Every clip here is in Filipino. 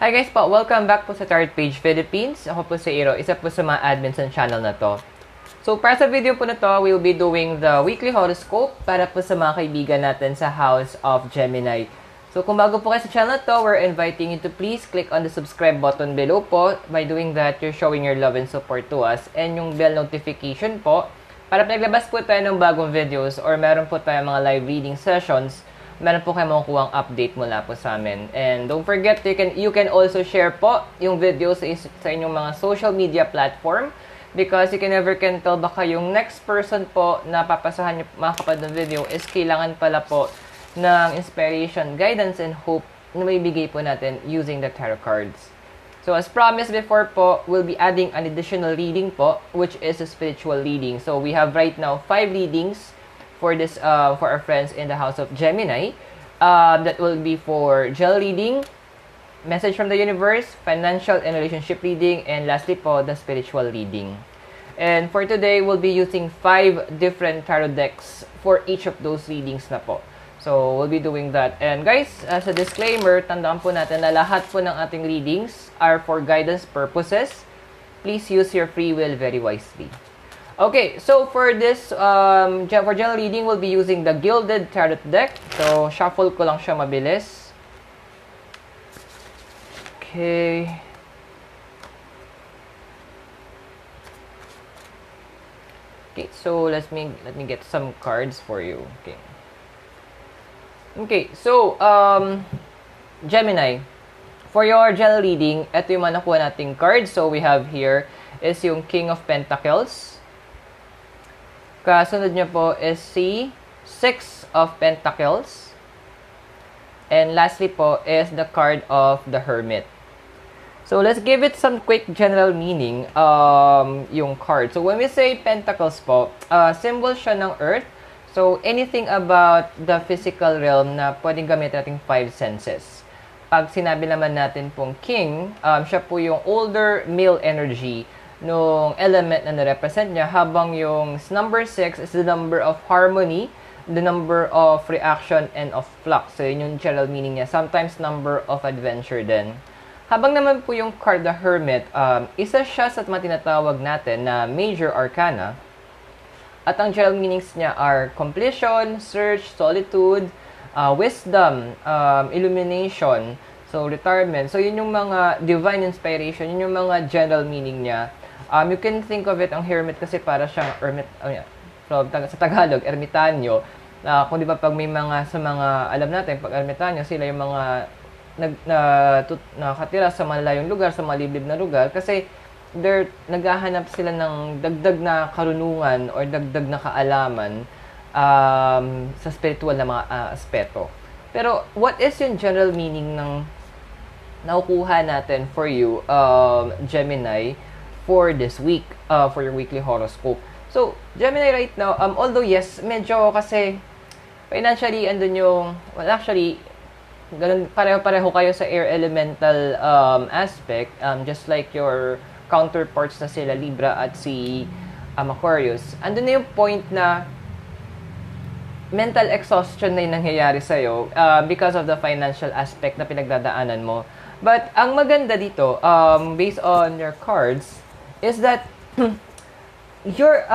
Hi guys po, welcome back po sa Tarot Page Philippines. Ako po si Iro, isa po sa mga admins ng channel na to. So para sa video po na to, we'll be doing the weekly horoscope para po sa mga kaibigan natin sa House of Gemini. So kung bago po kayo sa channel na to, we're inviting you to please click on the subscribe button below po. By doing that, you're showing your love and support to us. And yung bell notification po, para pinaglabas po tayo ng bagong videos or meron po tayo mga live reading sessions, meron po kayo makukuha ang update mula po sa amin. And don't forget, you can also share po yung videos sa inyong mga social media platform because you can never can tell baka yung next person po na papasahan nyo makakapad ng video is kailangan pala po ng inspiration, guidance, and hope na may bigay po natin using the tarot cards. So as promised before po, we'll be adding an additional reading po, which is a spiritual reading. So we have right now 5 readings for this for our friends in the House of Gemini. That will be for gel reading, message from the universe, financial and relationship reading, and lastly po, the spiritual reading. And for today, we'll be using 5 different tarot decks for each of those readings na po. So, we'll be doing that. And guys, as a disclaimer, tandaan po natin na lahat po ng ating readings are for guidance purposes. Please use your free will very wisely. Okay, so for this, for general reading, we'll be using the Gilded Tarot deck. So, shuffle ko lang siya mabilis. Okay. Okay, so let me get some cards for you. Okay. Okay, so, Gemini, for your general reading, ito yung mga nakuha nating cards. So, we have here is yung King of Pentacles. Kasunod niya po is si Six of Pentacles. And lastly po is the card of the Hermit. So let's give it some quick general meaning, yung card. So when we say Pentacles po, symbol siya ng Earth. So anything about the physical realm na pwedeng gamitin nating 5 senses. Pag sinabi naman natin pong King, siya po yung older male energy nung element na na-represent niya, habang yung number 6 is the number of harmony, the number of reaction, and of flux. So, yun yung general meaning niya. Sometimes, number of adventure din. Habang naman po yung card, the Hermit, isa siya sa mga tinatawag natin na major arcana. At ang general meanings niya are completion, search, solitude, wisdom, illumination, so retirement. So, yun yung mga divine inspiration, yun yung mga general meaning niya. You can think of it, ang hermit kasi para siyang hermit, sa Tagalog, ermitanyo. Kung di ba pag may mga, sa mga, alam natin, pag ermitanyo, sila yung mga nakatira sa malalayong lugar, sa maliblib na lugar, kasi naghahanap sila ng dagdag na karunungan or dagdag na kaalaman sa spiritual na mga aspeto. Pero, what is yung general meaning ng nakukuha natin for you, Gemini, for this week, for your weekly horoscope? So, Gemini right now, although yes, medyo kasi financially, andun yung, well actually, ganun, pareho-pareho kayo sa air elemental aspect, just like your counterparts na sila Libra at si Aquarius. Andun na yung point na mental exhaustion na yung nangyayari sa'yo because of the financial aspect na pinagdadaanan mo. But, ang maganda dito, based on your cards, is that your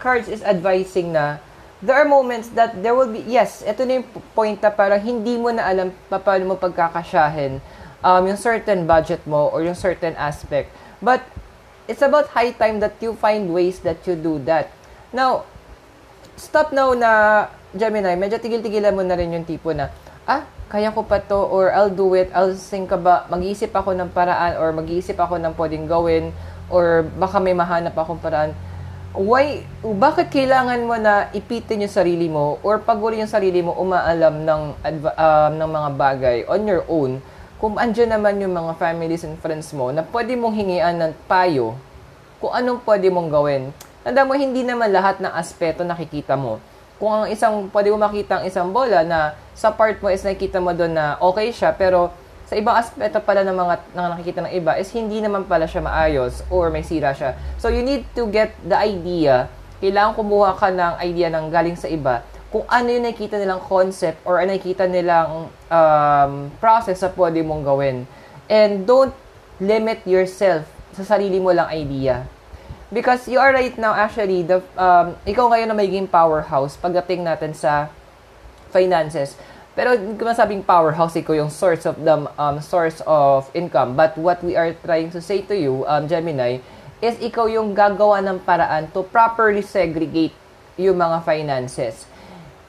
cards is advising na there are moments that there will be, yes, ito na yung point na parang hindi mo na alam paano mo pagkakasyahin yung certain budget mo or yung certain aspect. But, it's about high time that you find ways that you do that. Now, stop now na, Gemini, medyo tigil-tigilan mo na rin yung tipo na, kaya ko pa to, or I'll do it, I'll think about, mag-iisip ako ng paraan, or mag-iisip ako ng pwedeng gawin, or baka may mahanap akong paraan. Bakit kailangan mo na ipitin yung sarili mo, or pagurin yung sarili mo, umaalam ng mga bagay on your own, kung andyan naman yung mga families and friends mo, na pwede mong hingian ng payo, kung anong pwede mong gawin. Tanda mo, hindi naman lahat ng aspeto nakikita mo. Kung ang pwede mo makita ang isang bola na sa part mo is nakikita mo doon na okay siya, pero sa ibang aspeto pala ng mga nakikita ng iba is hindi naman pala siya maayos or may sira siya. So, you need to get the idea. Kailangan kumuha ka ng idea ng galing sa iba kung ano yung nakikita nilang concept or nakikita nilang process sa pwede mong gawin. And don't limit yourself sa sarili mo lang idea. Because you are right now actually, ikaw ngayon na magiging powerhouse pagdating natin sa finances. Pero hindi ko masabing powerhouse, ikaw yung source of income. But what we are trying to say to you, Gemini, is ikaw yung gagawa ng paraan to properly segregate yung mga finances.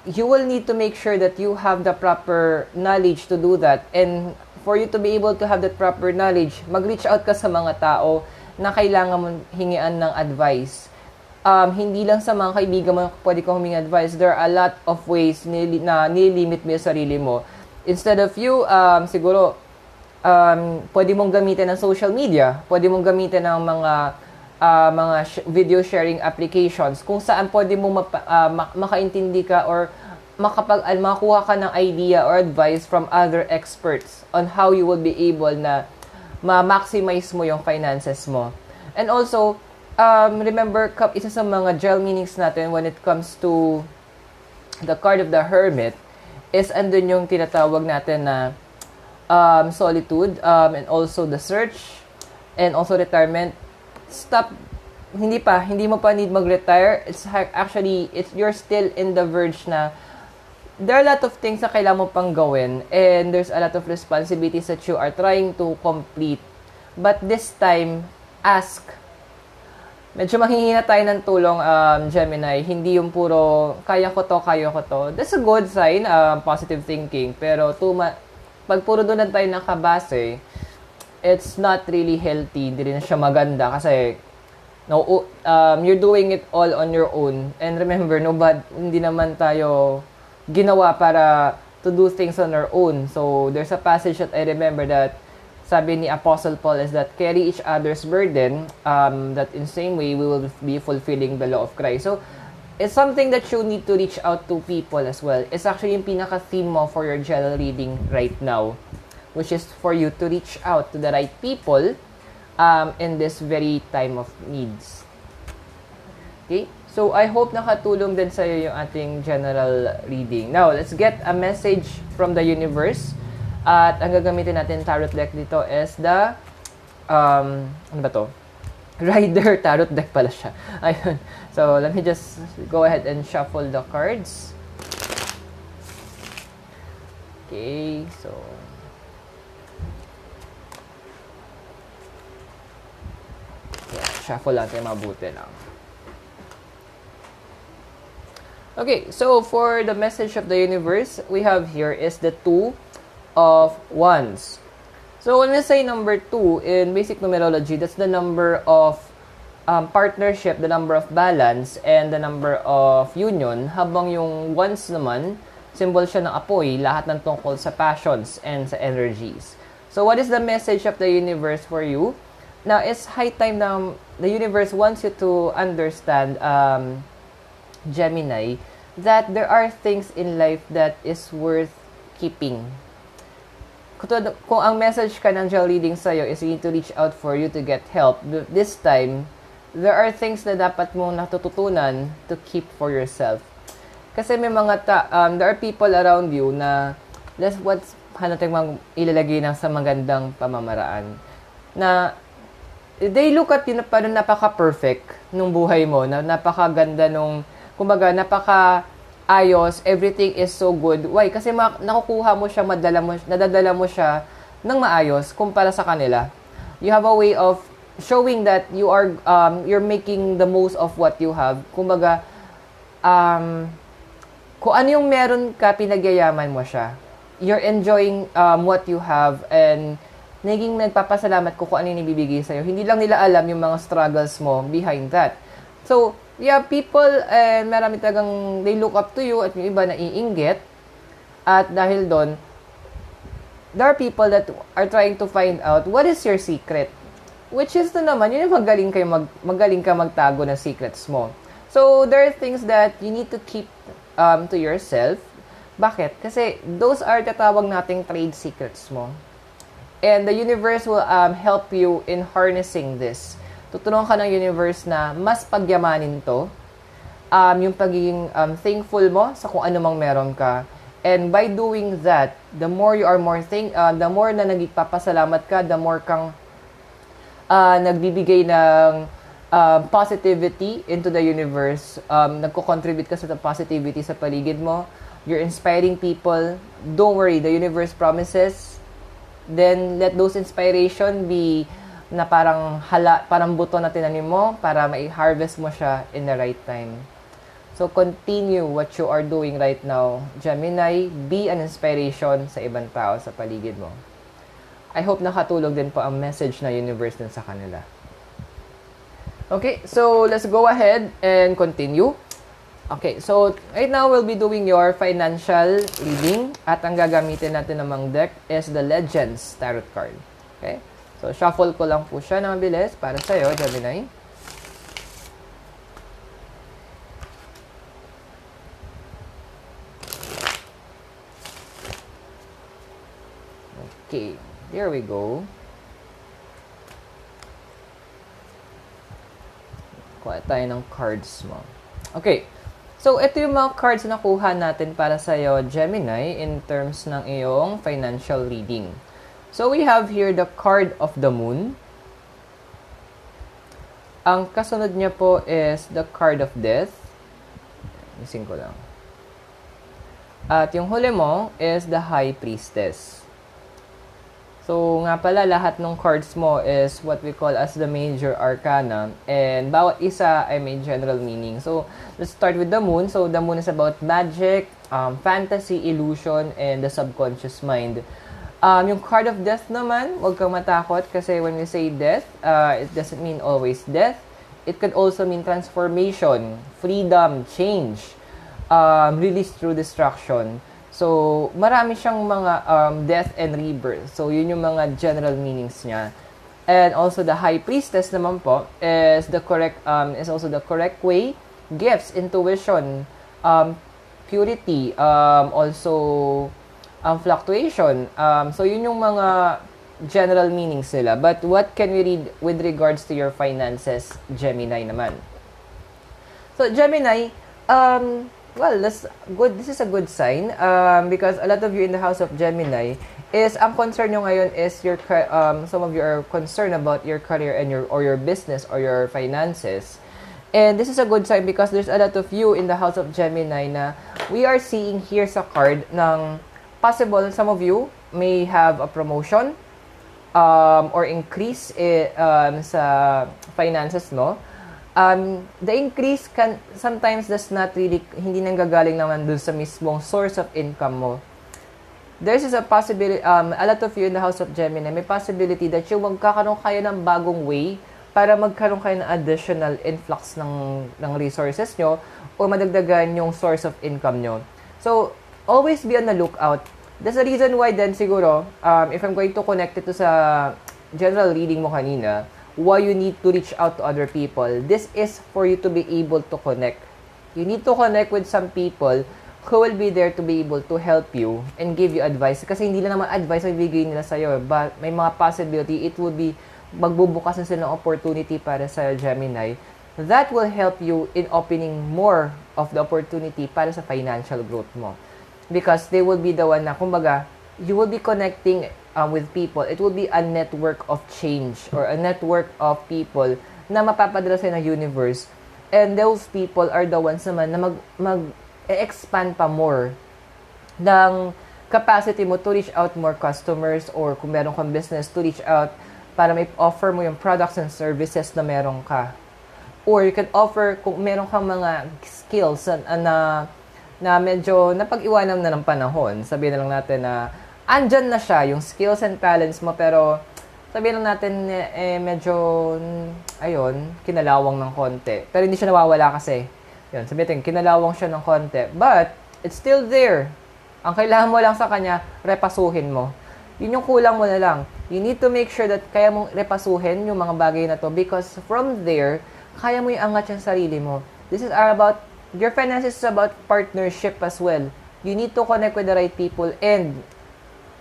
You will need to make sure that you have the proper knowledge to do that. And for you to be able to have that proper knowledge, mag-reach out ka sa mga tao na kailangan mo hingian ng advice. Hindi lang sa mga kaibigan mo pwede kang humingi advice. There are a lot of ways na nilimit mo yung sarili mo. Instead of you, siguro, pwede mong gamitin ng social media. Pwede mong gamitin ng mga video sharing applications kung saan pwede mong makaintindi ka or makakuha ka ng idea or advice from other experts on how you will be able na ma-maximize mo yung finances mo. And also, remember, isa sa mga gel meanings natin when it comes to the card of the Hermit is andun yung tinatawag natin na solitude, and also the search, and also retirement. Stop, hindi mo pa need mag-retire. It's actually, you're still in the verge na there are a lot of things na kailangan mo pang gawin, and there's a lot of responsibilities that you are trying to complete. But this time, ask. Medyo manghihina tayo ng tulong, Gemini. Hindi yung puro, kaya ko to. That's a good sign, positive thinking. Pero pag puro doon tayo nakabase, it's not really healthy. Hindi rin siya maganda kasi you're doing it all on your own. And remember, hindi naman tayo ginawa para to do things on our own. So, there's a passage that I remember that sabi ni Apostle Paul is that carry each other's burden, that in same way, we will be fulfilling the law of Christ. So, it's something that you need to reach out to people as well. It's actually yung pinaka-theme mo for your general reading right now, which is for you to reach out to the right people in this very time of needs. Okay? So, I hope nakatulong din sa'yo yung ating general reading. Now, let's get a message from the universe. At ang gagamitin natin tarot deck dito is the, ano ba to? Rider tarot deck pala siya. Ayun. So, let me just go ahead and shuffle the cards. Okay, so yeah, shuffle natin mabuti lang. Okay, so for the message of the universe, we have here is the Two of Wands. So when we say number 2 in basic numerology, that's the number of partnership, the number of balance, and the number of union. Habang yung Wands naman, symbol siya ng apoy, lahat ng tungkol sa passions and sa energies. So what is the message of the universe for you? Now, it's high time na the universe wants you to understand, Gemini, that there are things in life that is worth keeping. Kung ang message ka ng gel reading sa'yo is you need to reach out for you to get help, this time, there are things na dapat mong natututunan to keep for yourself. Kasi may mga there are people around you na that's what's natin ilalagay ng sa magandang pamamaraan. Na they look at you na parang napaka-perfect nung buhay mo, na napakaganda nung, kumbaga, napaka-ayos, everything is so good. Why? Kasi nakukuha mo siya, nadadala mo siya ng maayos kumpara sa kanila. You have a way of showing that you are, you're making the most of what you have. Kumbaga, kung ano yung meron ka, pinagyayaman mo siya. You're enjoying what you have, and naging nagpapasalamat kung ano yung ibibigay sa'yo. Hindi lang nila alam yung mga struggles mo behind that. So, yeah, people, marami talagang, they look up to you, at yung iba naiinggit. At dahil doon, there are people that are trying to find out, what is your secret? Which is na naman, yun yung magaling ka magtago ng secrets mo. So, there are things that you need to keep to yourself. Bakit? Kasi those are tatawag nating trade secrets mo. And the universe will help you in harnessing this. Tutulungan ka ng universe na mas pagyamanin to. Yung pagiging thankful mo sa kung ano mang meron ka. And by doing that, the more you are the more na nagpapasalamat ka, the more kang nagbibigay ng positivity into the universe. Nagko-contribute ka sa positivity sa paligid mo. You're inspiring people. Don't worry, the universe promises. Then let those inspiration be na parang buto na tinanim mo para mai-harvest mo siya in the right time. So continue what you are doing right now, Gemini. Be an inspiration sa ibang tao sa paligid mo. I hope nakatulog din po ang message na universe din sa kanila. Okay, so let's go ahead and continue. Okay, so right now we'll be doing your financial reading at ang gagamitin natin namang deck is the Legends Tarot card. Okay, so shuffle ko lang po siya na mabilis para sa'yo, Gemini. Okay, here we go. Kuha tayo ng cards mo. Okay, so ito yung mga cards na nakuha natin para sa'yo, Gemini, in terms ng iyong financial reading. So we have here the card of the moon. Ang kasunod niya po is the card of death. Isin ko lang. At yung huli mo is the high priestess. So, nga pala, lahat ng cards mo is what we call as the major arcana. And bawat isa ay may general meaning. So, let's start with the moon. So, the moon is about magic, fantasy, illusion, and the subconscious mind. Yung card of death naman, huwag kang matakot kasi when we say death, it doesn't mean always death. It could also mean transformation, freedom, change, release through destruction. So, marami siyang mga death and rebirth. So, yun yung mga general meanings niya. And also, the high priestess naman po is also the correct way, gifts, intuition, purity, also fluctuation. So, yun yung mga general meanings nila. But what can we read with regards to your finances, Gemini naman? So, Gemini, well, that's good. This is a good sign because a lot of you in the house of Gemini is ang concern nyo ngayon is some of you are concerned about your career and your business or your finances. And this is a good sign because there's a lot of you in the house of Gemini na we are seeing here sa card ng possible some of you may have a promotion or increase sa finances mo. The increase sometimes does not really, hindi nanggagaling naman dun sa mismong source of income mo. There's a possibility, a lot of you in the house of Gemini, may possibility that yung magkakaroon kayo ng bagong way para magkaroon kayo ng additional influx ng resources nyo o madagdagan yung source of income nyo. So, always be on the lookout. That's the reason why then siguro, if I'm going to connect it to sa general reading mo kanina, why you need to reach out to other people. This is for you to be able to connect. You need to connect with some people who will be there to be able to help you and give you advice. Kasi hindi lang naman advice ang bibigay nila sa'yo. But may mga possibility, it will be magbubukas na sila ng opportunity para sa Gemini. That will help you in opening more of the opportunity para sa financial growth mo. Because they will be the one na, kumbaga, you will be connecting with people. It will be a network of change or a network of people na mapapadala sa'yo ng universe. And those people are the ones naman na mag-expand pa more ng capacity mo to reach out more customers or kung meron kang business to reach out para may offer mo yung products and services na meron ka. Or you can offer kung meron kang mga skills na medyo napag-iwanan na ng panahon. Sabihin na lang natin na andyan na siya, yung skills and talents mo, pero sabihin lang natin, medyo, ayun, kinalawang ng konti. Pero hindi siya nawawala kasi. Yun, sabihin natin, kinalawang siya ng konti. But, it's still there. Ang kailangan mo lang sa kanya, repasuhin mo. Yun yung kulang mo na lang. You need to make sure that kaya mong repasuhin yung mga bagay na to because from there, kaya mo yung angat yung sarili mo. This is about, your finances is about partnership as well. You need to connect with the right people and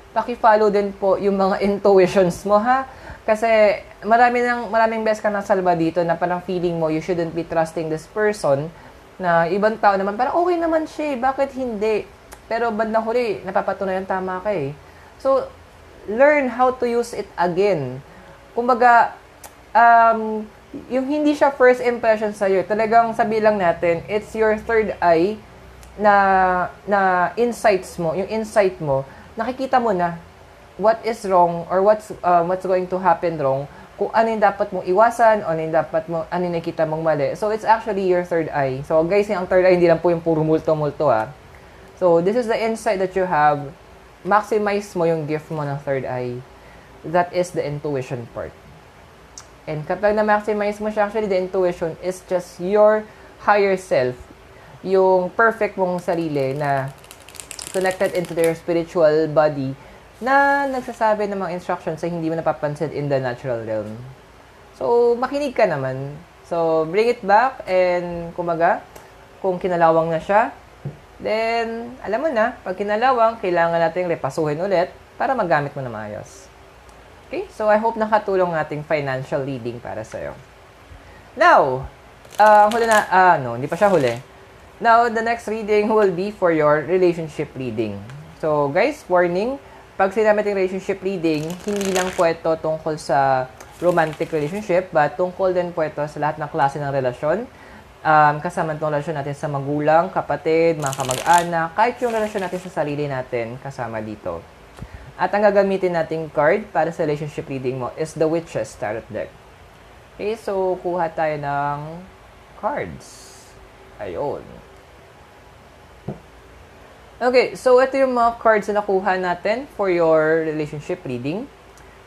paki-follow din po yung mga intuitions mo, ha? Kasi maraming beses ka nasalba dito na parang feeling mo you shouldn't be trusting this person na ibang tao naman parang okay naman siya, bakit hindi? pero bandang huli, napapatunayan tama ka eh. So, learn how to use it again. Kumbaga, yung hindi siya first impression sa'yo, talagang sabi lang natin, it's your third eye na insights mo, yung insight mo, nakikita mo na what is wrong or what's going to happen wrong, kung ano yung dapat mong iwasan, ano yung nakita mong mali. So, it's actually your third eye. So, guys, yung third eye, hindi lang po yung puro multo-multo, ha. So, this is the insight that you have. Maximize mo yung gift mo ng third eye. That is the intuition part. And kapag na-maximize mo siya, actually, the intuition is just your higher self. Yung perfect mong sarili na connected into their spiritual body na nagsasabi ng mga instructions sa hindi mo napapansin in the natural realm. So, makinig ka naman. So, bring it back and kumaga, kung kinalawang na siya, then, alam mo na, pag kinalawang, kailangan natin repasuhin ulit para magamit mo na maayos. Okay? So, I hope nakatulong ating financial reading para sa'yo. Now, huli na, hindi pa siya huli. Now, the next reading will be for your relationship reading. So, guys, warning, pag sinabi natin relationship reading, hindi lang po ito tungkol sa romantic relationship, but tungkol din po ito sa lahat ng klase ng relasyon. Kasama itong relasyon natin sa magulang, kapatid, mga kamag-anak, kahit yung relasyon natin sa sarili natin, kasama dito. At ang gagamitin nating card para sa relationship reading mo is the Witch's Tarot Deck. Okay, so kuha tayo ng cards. Ayun. Okay, so ito yung mga cards na nakuha natin for your relationship reading.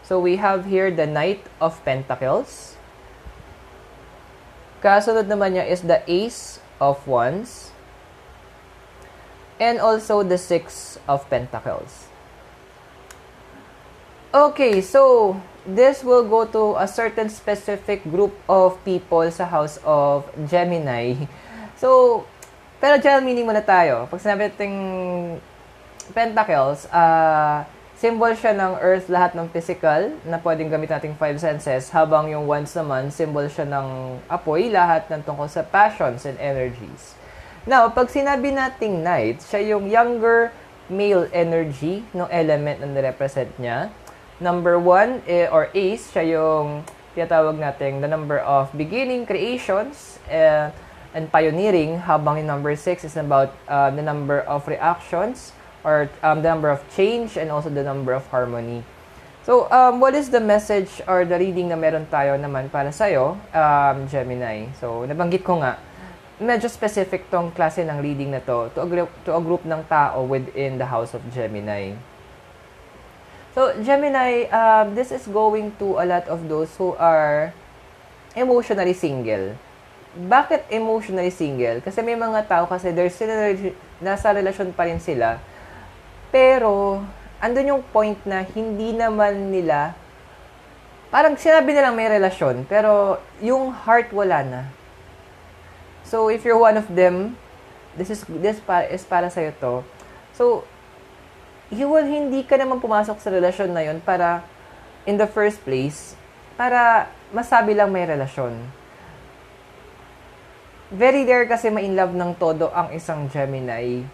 So we have here the Knight of Pentacles. Kasunod naman niya is the Ace of Wands. And also the Six of Pentacles. Okay, so this will go to a certain specific group of people sa house of Gemini. So, pero general meaning muna tayo. Pag sinabi nating Pentacles, symbol siya ng earth, lahat ng physical, na pwedeng gamit nating five senses, habang yung Wands naman, symbol siya ng apoy, lahat ng tungkol sa passions and energies. Now, pag sinabi nating Knight, siya yung younger male energy ng element na nirepresent niya. Number 1, or Ace, siya yung tinatawag natin the number of beginning, creations, and pioneering, habang yung number 6 is about the number of reactions or the number of change and also the number of harmony. So, what is the message or the reading na meron tayo naman para sa'yo, Gemini? So, nabanggit ko nga, medyo specific tong klase ng reading na to a group ng tao within the house of Gemini. So, Gemini, this is going to a lot of those who are emotionally single. Bakit emotionally single? Kasi may mga tao kasi nasa relasyon pa rin sila. Pero, andun yung point na hindi naman nila, parang sinabi nilang may relasyon, pero yung heart wala na. So, if you're one of them, this is para sa'yo to. So, hindi ka naman pumasok sa relasyon na yun para, in the first place, para masabi lang may relasyon. Very rare kasi ma-in love ng todo ang isang Gemini,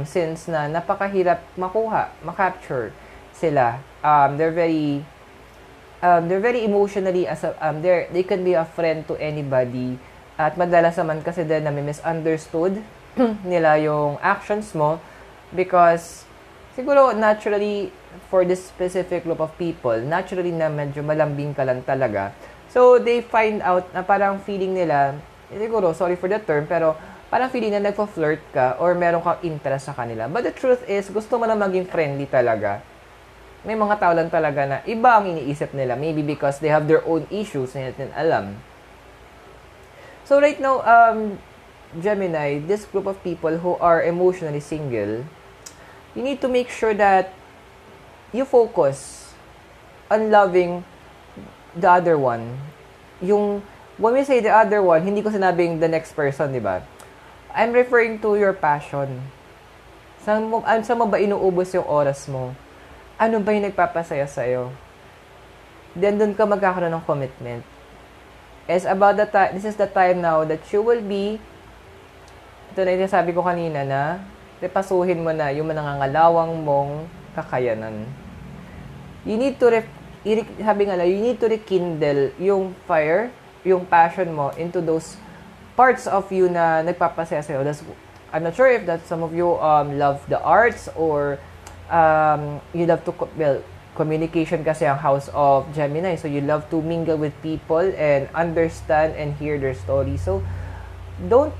since na napakahirap ma-capture sila. They're very emotionally, they can be a friend to anybody. At madalas naman kasi din na misunderstood nila yung actions mo because siguro naturally for this specific group of people, naturally na medyo malambing ka lang talaga. So they find out na parang feeling nila, siguro, sorry for the term, pero parang feeling na nagpo-flirt ka or meron kang interest sa kanila. But the truth is, gusto mo na maging friendly talaga. May mga tao lang talaga na iba ang iniisip nila. Maybe because they have their own issues na natin alam. So right now, Gemini, this group of people who are emotionally single, you need to make sure that you focus on loving the other one. When we say the other one, hindi ko sinabing the next person, di ba? I'm referring to your passion. Saan mo ba inuubos yung oras mo? Ano ba yung nagpapasaya sa'yo? Then, dun ka magkakaroon ng commitment. It's about this is the time now that you will be, ito na yung sabi ko kanina na, repasuhin mo na yung nangangalawang mong kakayanan. You need to you need to rekindle yung fire, yung passion mo into those parts of you na nagpapasaya sa'yo. I'm not sure if that some of you love the arts or you love to, communication kasi ang house of Gemini. So, you love to mingle with people and understand and hear their story. So, don't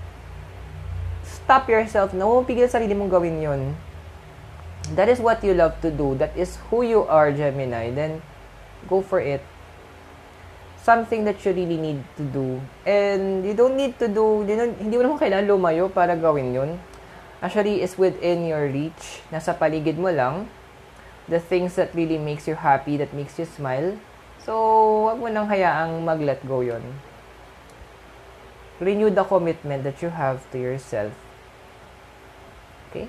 stop yourself. No, pigil sarili mong gawin yun. That is what you love to do. That is who you are, Gemini. Then, go for it. Something that you really need to do. And you don't need to do, hindi mo naman kailangan lumayo para gawin yun. Actually, it's within your reach. Nasa paligid mo lang. The things that really makes you happy, that makes you smile. So, wag mo nang hayaang mag-let go yun. Renew the commitment that you have to yourself. Okay?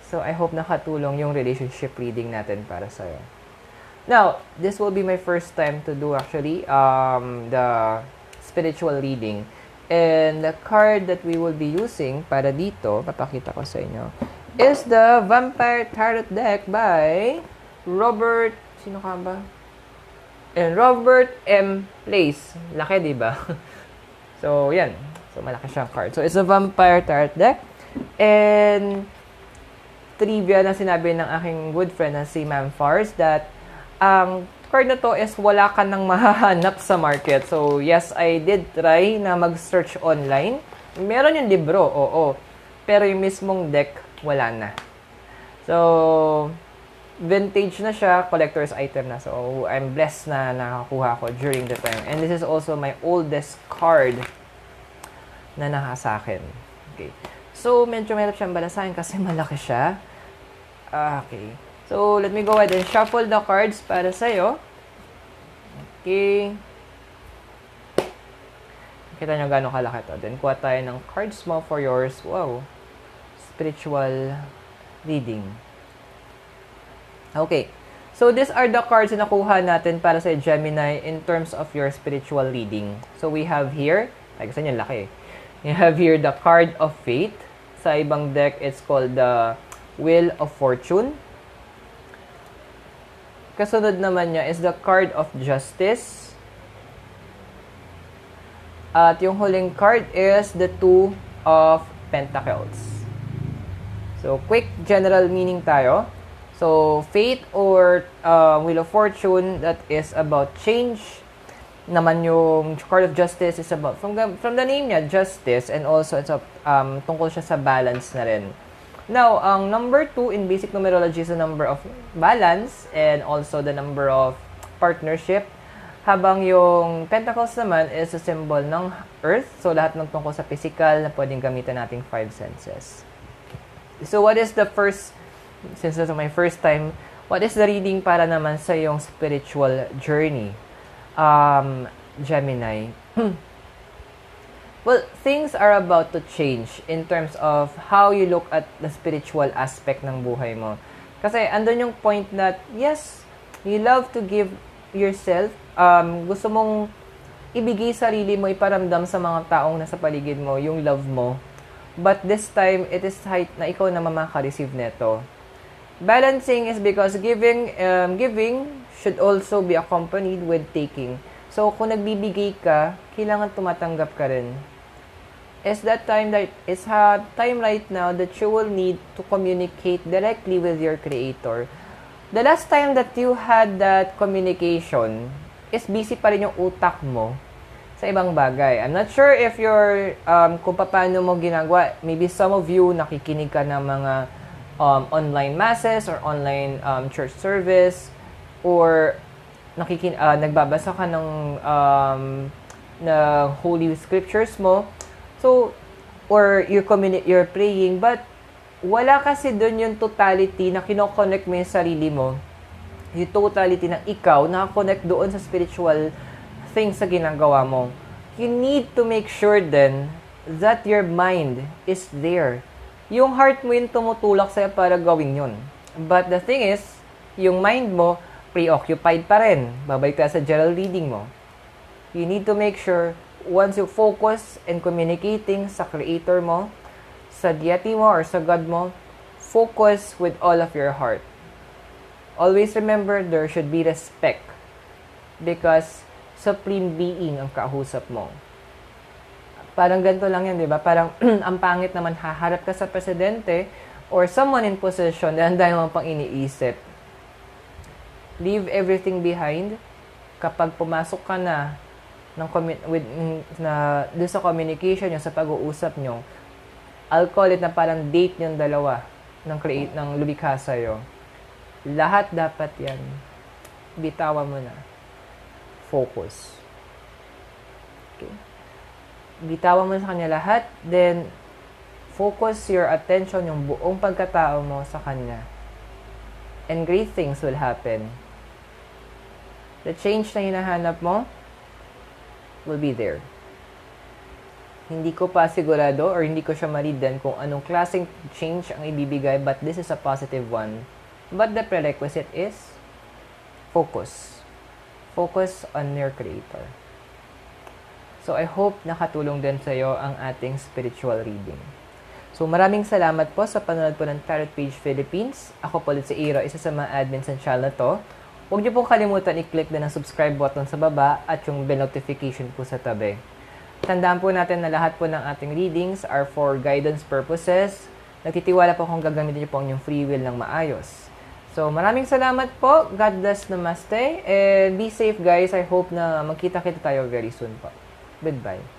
So, I hope nakatulong yung relationship reading natin para sa'yo. Now, this will be my first time to do actually the spiritual reading. And the card that we will be using para dito, papakita ko sa inyo, is the Vampire Tarot Deck by Robert, sino ka ba? And Robert M. Place. Laki, di ba? So, yan. So, malaki siyang card. So, it's a Vampire Tarot Deck. And trivia na sinabi ng aking good friend na si Ma'am Fars that ang card na to is wala ka nang mahahanap sa market. So, yes, I did try na mag-search online. Meron yung libro, oo. Pero yung mismong deck, wala na. So, vintage na siya, collector's item na. So, I'm blessed na nakakuha ko during the time. And this is also my oldest card na nasa akin. Okay. So, medyo mahirap siyang balasahin kasi malaki siya. Okay. So, let me go ahead and shuffle the cards para sa'yo. Okay. Kita nyo gano'ng kalaki to. Then, kuha tayo ng cards mo for yours. Wow. Spiritual reading. Okay. So, these are the cards na nakuha natin para sa Gemini in terms of your spiritual reading. So, we have here, ay gusto niya laki. You have here the card of fate. Sa ibang deck, it's called the Wheel of Fortune. Kasunod naman niya is the card of justice. At yung huling card is the Two of Pentacles. So, quick general meaning tayo. So, fate or Wheel of Fortune, that is about change. Naman yung card of justice is about, from the name niya, justice. And also, it's tungkol siya sa balance na rin. Now, ang number 2 in basic numerology is the number of balance and also the number of partnership. Habang yung pentacles naman is a symbol ng earth. So, lahat ng tungkol sa physical na pwedeng gamitin nating 5 senses. So, what is the first, since this is my first time, what is the reading para naman sa yung spiritual journey? Gemini. Well, things are about to change in terms of how you look at the spiritual aspect ng buhay mo. Kasi andun yung point that, yes, you love to give yourself, gusto mong ibigay sarili mo, iparamdam sa mga taong nasa paligid mo, yung love mo. But this time, it is height na ikaw na makaka-receive neto. Balancing is because giving should also be accompanied with taking. So, kung nagbibigay ka, kailangan tumatanggap ka rin. It's that time that it's time right now that you will need to communicate directly with your creator. The last time that you had that communication is busy pa rin yung utak mo sa ibang bagay. I'm not sure if you're, kung paano mo ginagawa. Maybe some of you nakikinig ka ng mga online masses or online church service or nagbabasa ka ng holy scriptures mo. So, or you're praying, but wala kasi dun yung totality na kinoconnect mo yung sarili mo. Yung totality ng ikaw, nakakonect doon sa spiritual things sa ginagawa mo. You need to make sure then that your mind is there. Yung heart mo yung tumutulak sa'yo para gawin yun. But the thing is, yung mind mo, preoccupied pa rin. Babalik tayo sa general reading mo. You need to make sure once you focus and communicating sa creator mo, sa deity mo or sa God mo, focus with all of your heart. Always remember, there should be respect because Supreme Being ang kausap mo. Parang ganito lang yan, di ba? Parang ang pangit naman haharap ka sa presidente or someone in position na ang dahil mo pang iniisip. Leave everything behind. Kapag pumasok ka na doon sa communication nyo, sa pag-uusap nyo, I'll call it na parang date yung dalawa ng lumikha sa'yo. Lahat dapat yan. Bitawan mo na. Focus. Okay? Bitawan mo sa kanya lahat, then focus your attention, yung buong pagkatao mo sa kanya. And great things will happen. The change na hinahanap mo will be there. Hindi ko pa sigurado or hindi ko siya maridan kung anong klaseng change ang ibibigay, but this is a positive one. But the prerequisite is focus. Focus on your Creator. So I hope nakatulong din sa iyo ang ating spiritual reading. So maraming salamat po sa panonood po ng Tarot Page Philippines. Ako po ulit si Iro, isa sa mga admins ng channel na to. Huwag niyo pong kalimutan i-click din ang subscribe button sa baba at yung bell notification po sa tabi. Tandaan po natin na lahat po ng ating readings are for guidance purposes. Nagtitiwala po kung gagamitin niyo po ang inyong free will ng maayos. So maraming salamat po. God bless, Namaste. And be safe guys. I hope na magkita-kita tayo very soon po. Goodbye.